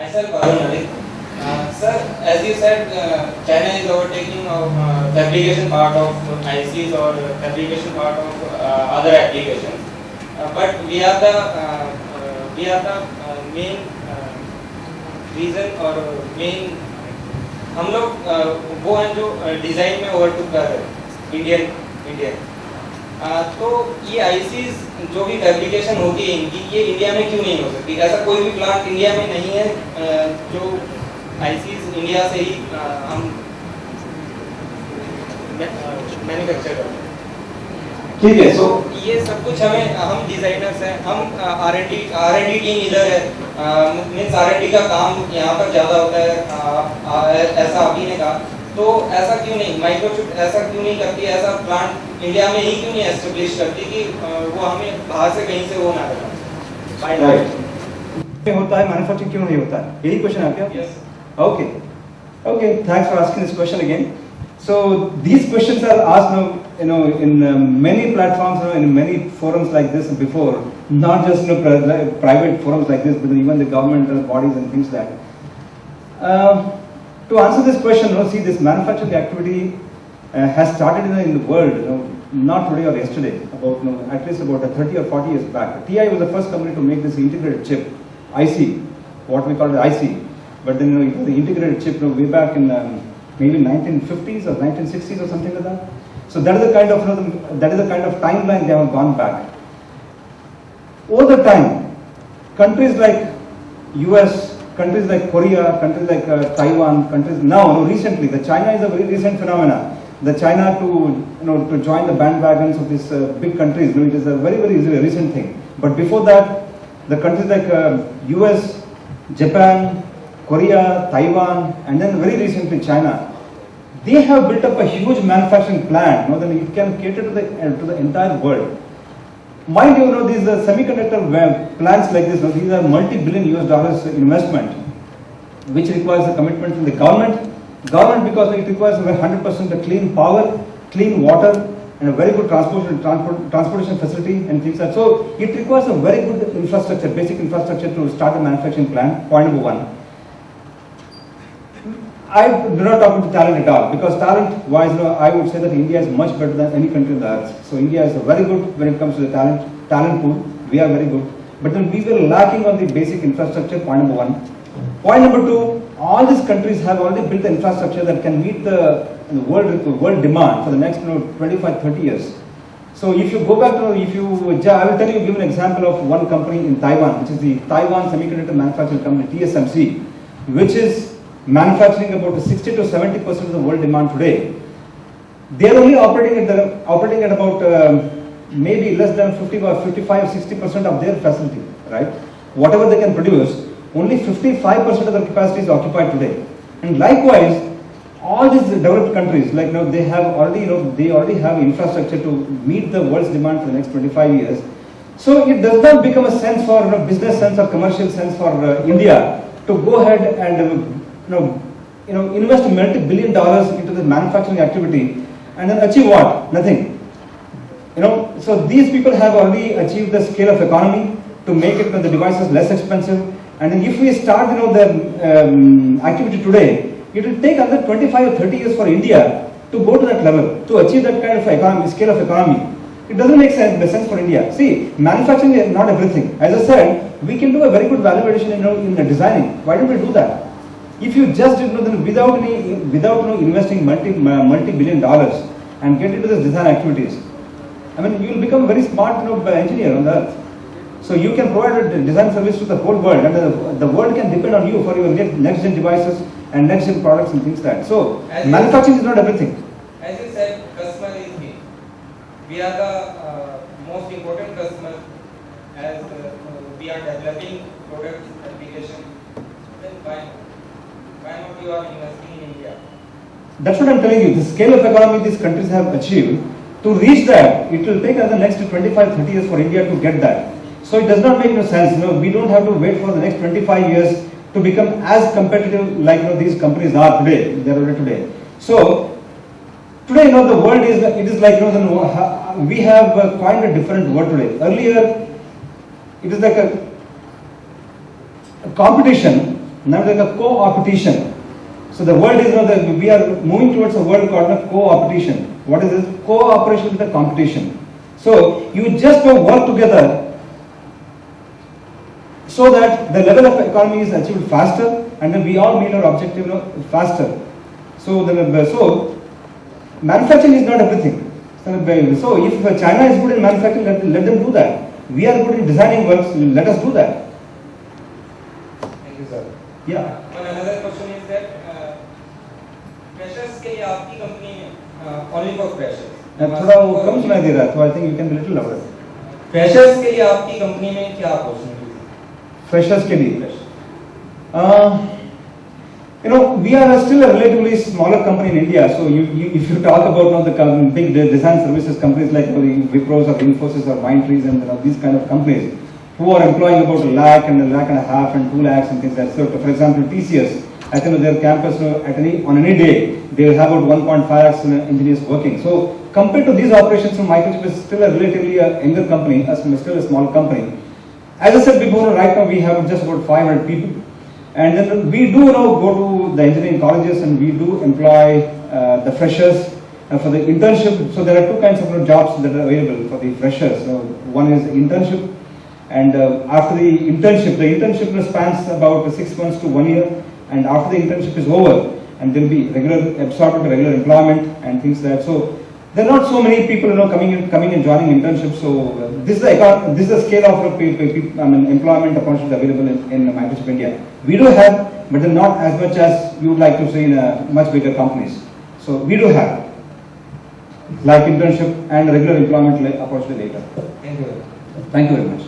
Myself, Arun Malik. Sir, as you said, China is overtaking fabrication part of ICs or fabrication part of other applications. But we are the main reason और main हम लोग वो हैं जो design में overtook कर रहे हैं इंडियन तो ये आईसीज जो भी फैब्रिकेशन होगी इनकी ये इंडिया में क्यों नहीं हो सकती? ऐसा कोई भी प्लांट इंडिया में नहीं है जो आईसीज इंडिया से ही हम मैन्युफैक्चर करते हैं। ठीक है, सो ये सब कुछ हम डिजाइनर्स हैं, हम आर एंड डी टीम इधर है, मीन्स आर एंड डी का काम यहाँ पर ज़्यादा होता है, ऐसा अभी ने कहा। तो ऐसा क्यों नहीं माइक्रोचिप ऐसा क्यों नहीं करती, ऐसा प्लांट इंडिया में ही क्यों नहीं एस्टेब्लिश करती कि वो हमें बाहर से कहीं से वो ना करना? राइट, होता है मैन्युफैक्चरिंग क्यों नहीं होता है, यही क्वेश्चन है क्या? Yes. Okay, thanks for asking this question again. So these questions are asked now, in many platforms, in many forums like this before, not just private forums like this, but even the governmental bodies and things like that. To answer this question, see, this manufacturing activity has started in the world, not today or yesterday, about at least about 30 or 40 years back. TI was the first company to make this integrated chip, IC, what we call the IC. But then it was the integrated chip way back in maybe 1950s or 1960s or something like that. So that is the kind of timeline they have gone back. Over the time, countries like US, countries like Korea, countries like Taiwan, countries now recently, the China is a very recent phenomena. The China to join the bandwagons of these big countries, it is a very recent thing. But before that, the countries like US, Japan, Korea, Taiwan, and then very recently China, they have built up a huge manufacturing plant. That it can cater to the entire world. Mind you, these semiconductor plants like this, these are multi-billion US dollars investment, which requires a commitment from the government. Government, because it requires 100% clean power, clean water, and a very good transportation facility and things like that. So it requires a very good infrastructure, basic infrastructure to start a manufacturing plant. Point number one. I do not talk about talent at all, because talent-wise, I would say that India is much better than any country on the earth. So India is very good when it comes to the talent pool. We are very good, but then we were lacking on the basic infrastructure. Point number one. Point number two. All these countries have already built the infrastructure that can meet the world demand for the next 25-30 years. So if you go back to, I will tell you, give an example of one company in Taiwan, which is the Taiwan Semiconductor Manufacturing Company, TSMC, which is manufacturing about 60 to 70% of the world demand today. They are only operating at about maybe less than 55 or 60% of their facility, right? Whatever they can produce, only 55% of their capacity is occupied today. And likewise, all these developed countries, they already have infrastructure to meet the world's demand for the next 25 years. So it does not become a sense for business sense or commercial sense for India to go ahead and invest multi-billion dollars into the manufacturing activity and then achieve what? Nothing. So these people have already achieved the scale of economy to make it the devices less expensive. And then if we start the activity today, it will take another 25 or 30 years for India to go to that level, to achieve that kind of scale of economy. It doesn't make sense for India. See, manufacturing is not everything. As I said, we can do a very good value addition in the designing. Why don't we do that? If you just without investing multi-billion dollars and get into this design activities, you will become a very smart engineer on the earth. So you can provide a design service to the whole world, and the world can depend on you for your next-gen devices and next-gen products and things like that. So manufacturing is not everything. As you said, customer is key. We are the most important customer as we are developing products, application. Then why not you are investing in India? That's what I'm telling you. The scale of economy these countries have achieved, to reach that, it will take us the next 25-30 years for India to get that. So it does not make no sense. We don't have to wait for the next 25 years to become as competitive like these companies are today. They are already today. So today, the world is like we have quite a different world today. Earlier, it is like a competition Now it's like a co-opetition. So the world is that we are moving towards a world called a co-opetition. What is this? Cooperation with the competition. So you just work together so that the level of economy is achieved faster, and then we all meet our objective faster. So manufacturing is not everything. So if China is good in manufacturing, let them do that. We are good in designing works, let us do that. Thank you, sir. Yeah. And another question is that freshers के लिए आपकी company में only for freshers. थोड़ा वो कम सुनाई दे रहा है, तो I think you can be little louder. Freshers के लिए आपकी कंपनी में क्या opportunity है? Freshers के लिए. We are still a relatively smaller company in India. So if you talk about the big design services companies like Wipros or Infosys or Mindtrees and these kind of companies who are employing about 1 lakh and 1.5 lakh and 2 lakhs and things like that. So for example, TCS, I think their campus on any day they will have about 1.5 lakhs engineers working. So compared to these operations, Microchip is still a relatively younger company, still a small company. As I said before, right now we have just about 500 people. And then we do go to the engineering colleges and we do employ the freshers for the internship. So there are two kinds of jobs that are available for the freshers. So one is internship, and after the internship spans about 6 months to 1 year. And after the internship is over, and there will be absorbed into regular employment and things like that. So there are not so many people coming and joining internships. So this is the scale of employment opportunities available in Microchip India. We do have, but they're not as much as you would like to see in much bigger companies. So we do have, like internship and regular employment opportunity later. Thank you. Thank you very much.